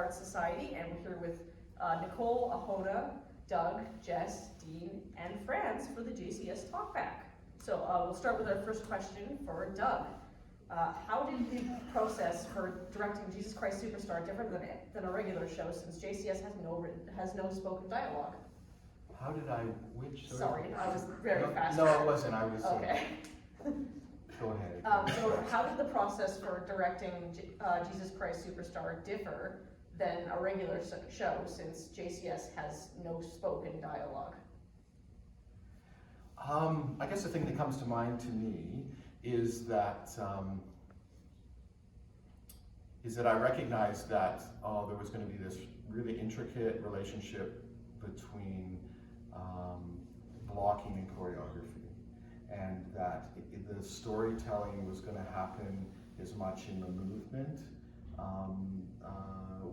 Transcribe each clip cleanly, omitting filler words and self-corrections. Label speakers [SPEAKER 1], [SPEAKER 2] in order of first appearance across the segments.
[SPEAKER 1] Art Society, and we're here with Nicole, Ahona, Doug, Jess, Dean, and Franz for the JCS Talkback. So we'll start with our first question for Doug. How did the process for directing Jesus Christ Superstar differ than a regular show, since JCS has no spoken dialogue?
[SPEAKER 2] How did I, which?
[SPEAKER 1] Sorry, I was very fast.
[SPEAKER 2] No, it wasn't, I was...
[SPEAKER 1] Okay.
[SPEAKER 2] Go ahead.
[SPEAKER 1] So how did the process for directing Jesus Christ Superstar differ than a regular show, since JCS has no spoken dialogue?
[SPEAKER 2] I guess the thing that comes to mind to me is that I recognized that there was going to be this really intricate relationship between blocking and choreography, and that the storytelling was going to happen as much in the movement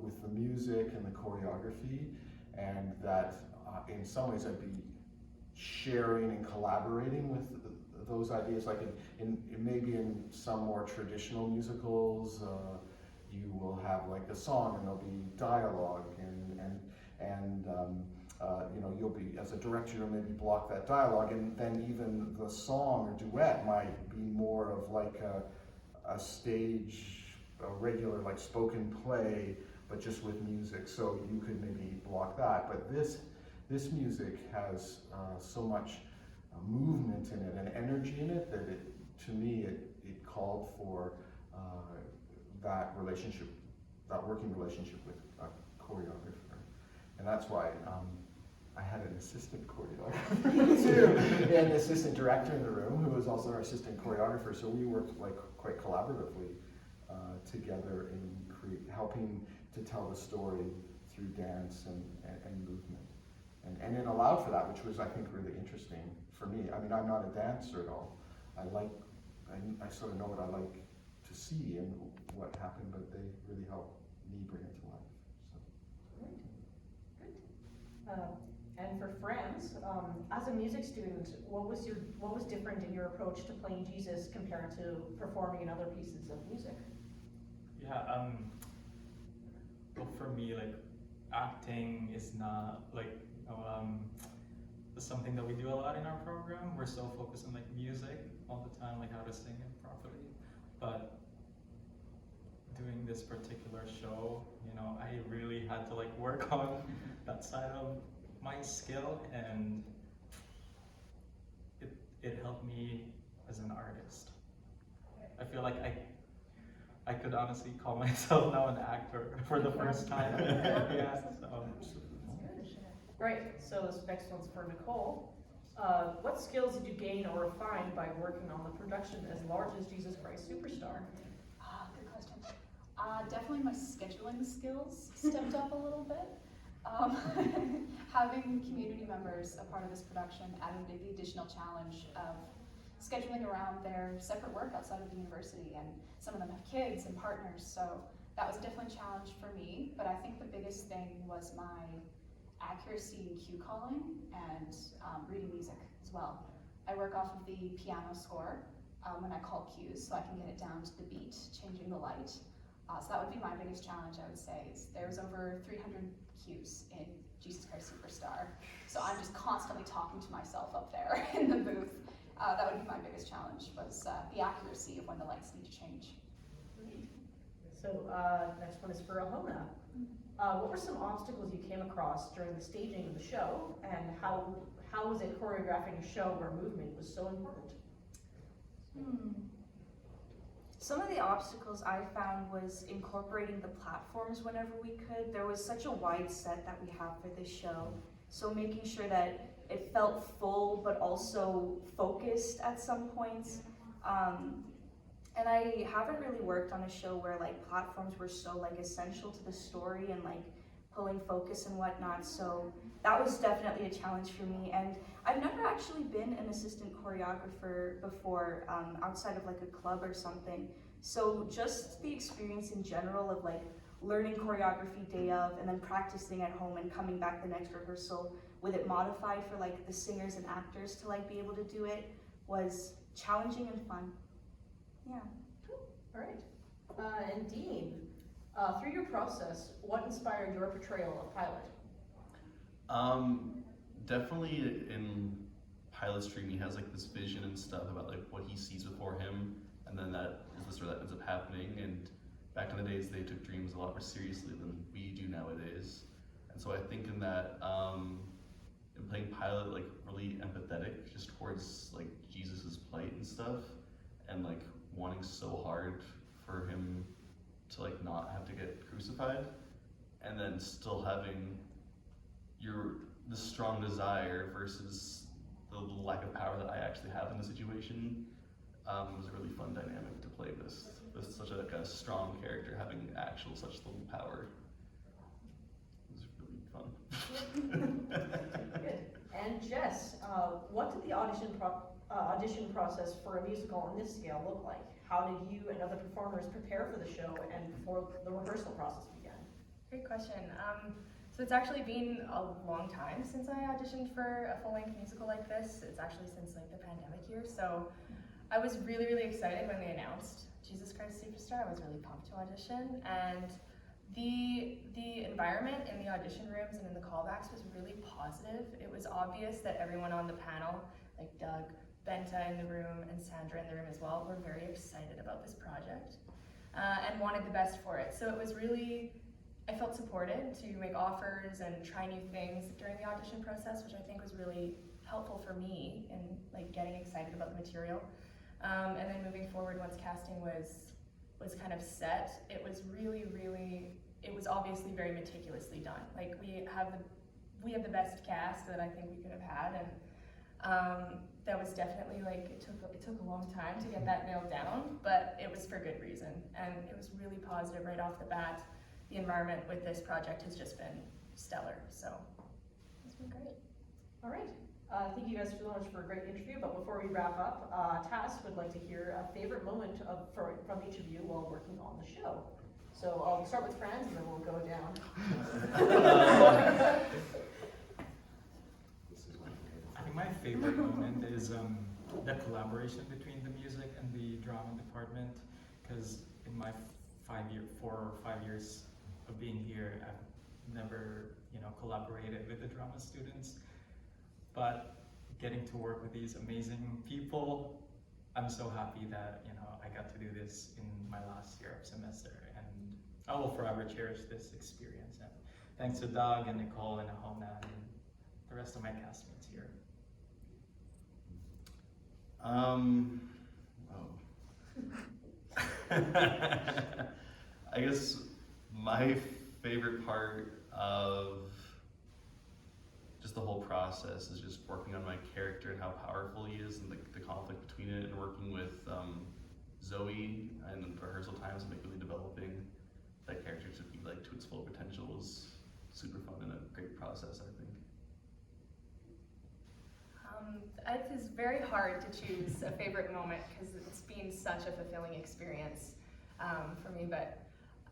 [SPEAKER 2] with the music and the choreography, and that in some ways I'd be sharing and collaborating with those ideas. Like in maybe in some more traditional musicals, you will have like a song and there'll be dialogue, and you know, you'll be, as a director, you'll maybe block that dialogue, and then even the song or duet might be more of like a stage, a regular like spoken play, but just with music. So you could maybe block that. But this music has so much movement in it and energy in it that to me it called for that relationship, that working relationship with a choreographer, and that's why I had an assistant choreographer too, and an assistant director in the room who was also our assistant choreographer. So we worked like quite collaboratively together in helping to tell the story through dance and movement. And it allowed for that, which was, I think, really interesting for me. I mean, I'm not a dancer at all. I sort of know what I like to see and what happened, but they really helped me bring it to life. So.
[SPEAKER 1] Good. And for Franz, as a music student, what was different in your approach to playing Jesus compared to performing in other pieces of music?
[SPEAKER 3] Yeah, well, for me, like, acting is not like something that we do a lot in our program. We're so focused on like music all the time, like how to sing it properly. But doing this particular show, you know, I really had to like work on that side of my skill, and it helped me as an artist. I feel like I could honestly call myself now an actor for the first time. Yeah, so.
[SPEAKER 1] Right, so this next one's for Nicole. What skills did you gain or refine by working on the production as large as Jesus Christ Superstar?
[SPEAKER 4] Good question. Definitely my scheduling skills stepped up a little bit. Having community members a part of this production added the additional challenge of scheduling around their separate work outside of the university, and some of them have kids and partners, so that was definitely a challenge for me. But I think the biggest thing was my accuracy in cue calling and reading music as well. I work off of the piano score when I call cues, so I can get it down to the beat, changing the light. So that would be my biggest challenge, I would say. There's over 300 cues in Jesus Christ Superstar, so I'm just constantly talking to myself up there in the booth. That would be my biggest challenge, was the accuracy of when the lights need to change.
[SPEAKER 1] So next one is for Ahona. What were some obstacles you came across during the staging of the show, and how was it choreographing a show where movement was so important?
[SPEAKER 5] Some of the obstacles I found was incorporating the platforms whenever we could. There was such a wide set that we have for this show, so making sure that it felt full but also focused at some points. And I haven't really worked on a show where like platforms were so like essential to the story and like pulling focus and whatnot, so that was definitely a challenge for me. And I've never actually been an assistant choreographer before, outside of like a club or something, so just the experience in general of like learning choreography day of and then practicing at home and coming back the next rehearsal with it modified for like the singers and actors to like be able to do it was challenging and fun. Yeah.
[SPEAKER 1] Cool. All right. And Dean, Through your process, what inspired your portrayal of Pilate?
[SPEAKER 6] Definitely in Pilate's dream, he has like this vision and stuff about like what he sees before him, and then that is the story that ends up happening. And back in the days, they took dreams a lot more seriously than we do nowadays. And so I think in that, in playing Pilate, like really empathetic just towards like Jesus's plight and stuff, and like wanting so hard for him to like not have to get crucified, and then still having the strong desire versus the lack of power that I actually have in the situation. Was a really fun dynamic to play with such a strong character having such little power. It was really fun.
[SPEAKER 1] Good. And Jess, what did the audition process for a musical on this scale look like? How did you and other performers prepare for the show and before the rehearsal process began?
[SPEAKER 7] Great question. So it's actually been a long time since I auditioned for a full-length musical like this. It's actually since like the pandemic year. So I was really, really excited when they announced Jesus Christ Superstar. I was really pumped to audition, and the environment in the audition rooms and in the callbacks was really positive. It was obvious that everyone on the panel, like Doug, Benta in the room, and Sandra in the room as well, were very excited about this project and wanted the best for it. So it was really, I felt supported to make offers and try new things during the audition process, which I think was really helpful for me in like getting excited about the material. And then moving forward, once casting was kind of set, it was it was obviously very meticulously done. Like we have the best cast that I think we could have had, and that was definitely like it took a long time to get that nailed down, but it was for good reason, and it was really positive right off the bat. The environment with this project has just been stellar, so it's been great.
[SPEAKER 1] All right. Thank you guys so much for a great interview, but before we wrap up, Tass would like to hear a favorite moment from each of you while working on the show. So I'll start with Franz and then we'll go down.
[SPEAKER 3] I think my favorite moment is the collaboration between the music and the drama department, because in my 4 or 5 years of being here, I've never, collaborated with the drama students. But getting to work with these amazing people, I'm so happy that, I got to do this in my last year of semester, and I will forever cherish this experience. And thanks to Doug and Nicole and Ahona and the rest of my castmates here.
[SPEAKER 6] I guess my favorite part of just the whole process is just working on my character and how powerful he is, and the conflict between it, and working with Zoe and the rehearsal times and really developing that character to be like to its full potential was super fun and a great process, I think.
[SPEAKER 7] It is very hard to choose a favorite moment because it's been such a fulfilling experience for me, but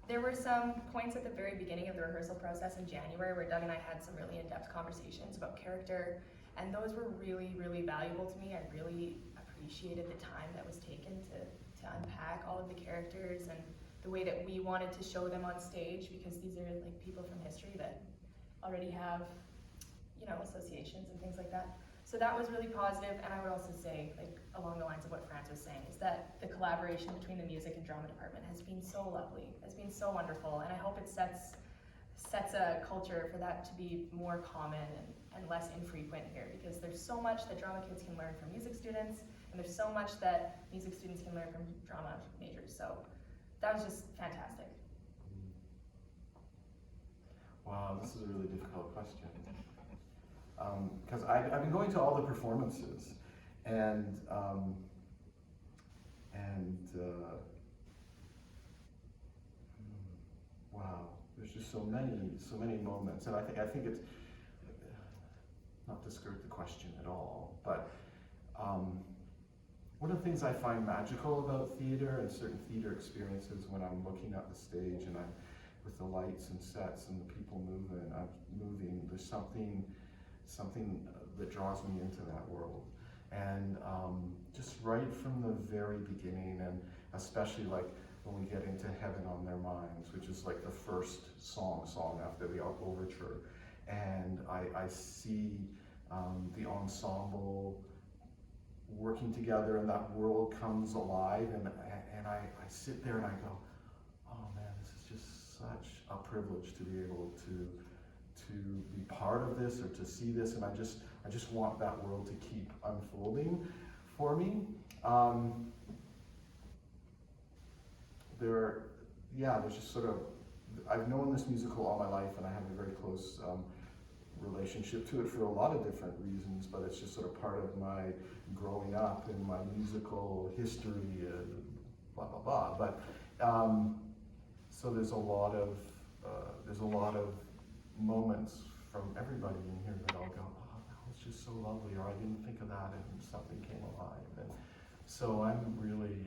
[SPEAKER 7] there were some points at the very beginning of the rehearsal process in January where Doug and I had some really in-depth conversations about character, and those were really, really valuable to me. I really appreciated the time that was taken to unpack all of the characters and the way that we wanted to show them on stage, because these are like people from history that already have, associations and things like that. So that was really positive, and I would also say, like along the lines of what Franz was saying, is that the collaboration between the music and drama department has been so lovely, has been so wonderful, and I hope it sets a culture for that to be more common and less infrequent here, because there's so much that drama kids can learn from music students, and there's so much that music students can learn from drama majors. So that was just fantastic.
[SPEAKER 2] Wow, this is a really difficult question. Because I've been going to all the performances, and wow, there's just so many moments, and I think it's not to skirt the question at all, but one of the things I find magical about theater and certain theater experiences when I'm looking at the stage and I'm with the lights and sets and the people moving, there's something that draws me into that world. And just right from the very beginning, and especially like when we get into Heaven on Their Minds, which is like the first song after the overture. And I see the ensemble working together, and that world comes alive, and I sit there and I go, oh man, this is just such a privilege to be able to be part of this or to see this, and I just want that world to keep unfolding for me. There's just sort of, I've known this musical all my life, and I have a very close relationship to it for a lot of different reasons, but it's just sort of part of my growing up and my musical history, blah blah blah. But so there's a lot of moments from everybody in here that I'll go, oh, that was just so lovely, or I didn't think of that, and something came alive. And so I'm really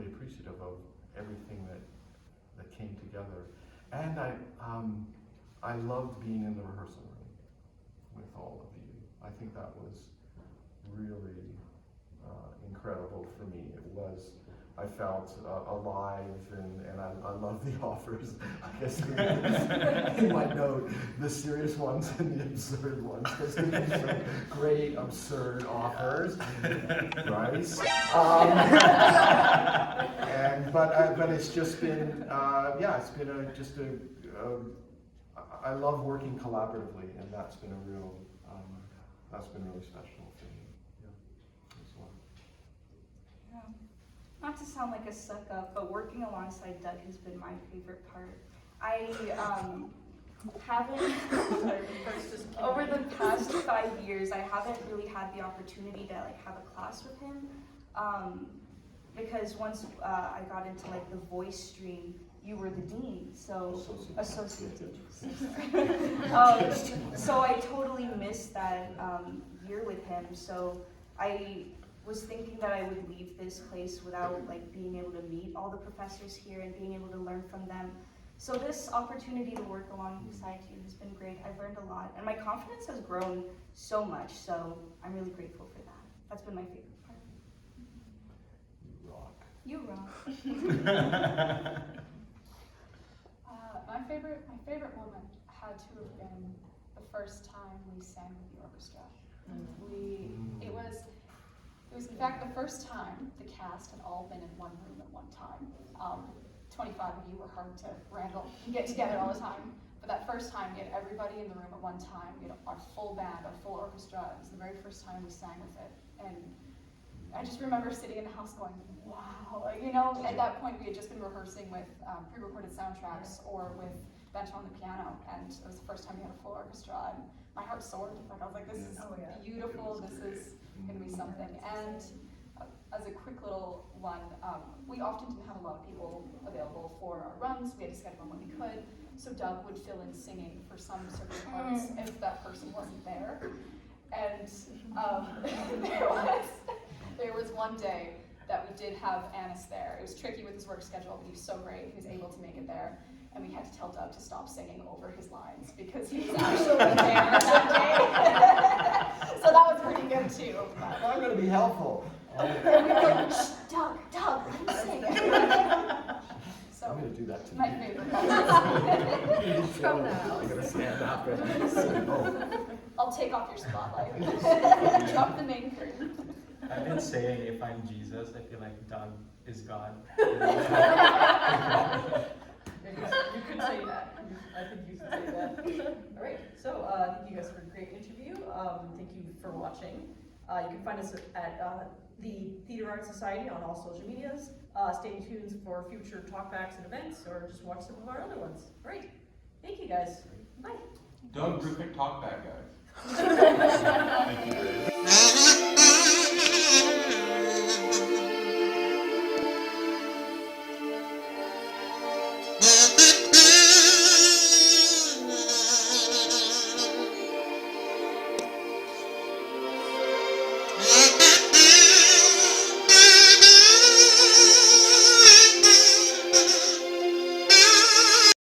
[SPEAKER 2] appreciative of everything that came together, and I loved being in the rehearsal room with all of you. I think that was really incredible for me. I felt alive, and I love the offers. I guess you might know the serious ones and the absurd ones, because these are great absurd offers, Brice. But it's just been it's been I love working collaboratively, and that's been really special for me. Yeah, as well.
[SPEAKER 5] Yeah. Not to sound like a suck up, but working alongside Doug has been my favorite part. I haven't, over the past 5 years, I haven't really had the opportunity to have a class with him, because once I got into the voice stream, you were the dean, so associate dean. So I totally missed that year with him. So I was thinking that I would leave this place without being able to meet all the professors here and being able to learn from them. So this opportunity to work alongside you has been great. I've learned a lot, and my confidence has grown so much. So I'm really grateful for that. That's been my favorite part.
[SPEAKER 2] You rock.
[SPEAKER 5] You rock.
[SPEAKER 4] My favorite moment had to have been the first time we sang with the orchestra. It was in fact the first time the cast had all been in one room at one time. 25 of you were hard to wrangle and get together all the time, but that first time we had everybody in the room at one time. We had our full band, our full orchestra. It was the very first time we sang with it, and I just remember sitting in the house going, wow, at that point we had just been rehearsing with pre-recorded soundtracks or with bench on the piano, and it was the first time we had a full orchestra, and my heart soared. I was like, this is beautiful, this is going to be something. And as a quick little one, we often didn't have a lot of people available for our runs. We had to schedule them when we could, so Doug would fill in singing for some certain parts if that person wasn't there. And there was one day that we did have Anis there. It was tricky with his work schedule, but he was so great, he was able to make it there. And we had to tell Doug to stop singing over his lines because he was actually there that day. So that was pretty good too.
[SPEAKER 2] I'm going to be helpful.
[SPEAKER 5] And we were like, shh, Doug, let him sing. So
[SPEAKER 2] I'm going to do that to
[SPEAKER 5] my
[SPEAKER 2] you.
[SPEAKER 5] favorite.
[SPEAKER 7] From the house.
[SPEAKER 2] I'm going to stand up and
[SPEAKER 4] I'll take off your spotlight. Drop the main curtain.
[SPEAKER 3] I've been saying if I'm Jesus, I feel like Doug is God.
[SPEAKER 1] You could say that. I think you should say that. All right. So thank you guys for a great interview. Thank you for watching. You can find us at the Theater Arts Society on all social medias. Stay tuned for future talkbacks and events, or just watch some of our other ones. Great. Thank you guys. Bye.
[SPEAKER 8] Don't pick Talkback, guys.
[SPEAKER 6] Thank you, Brice.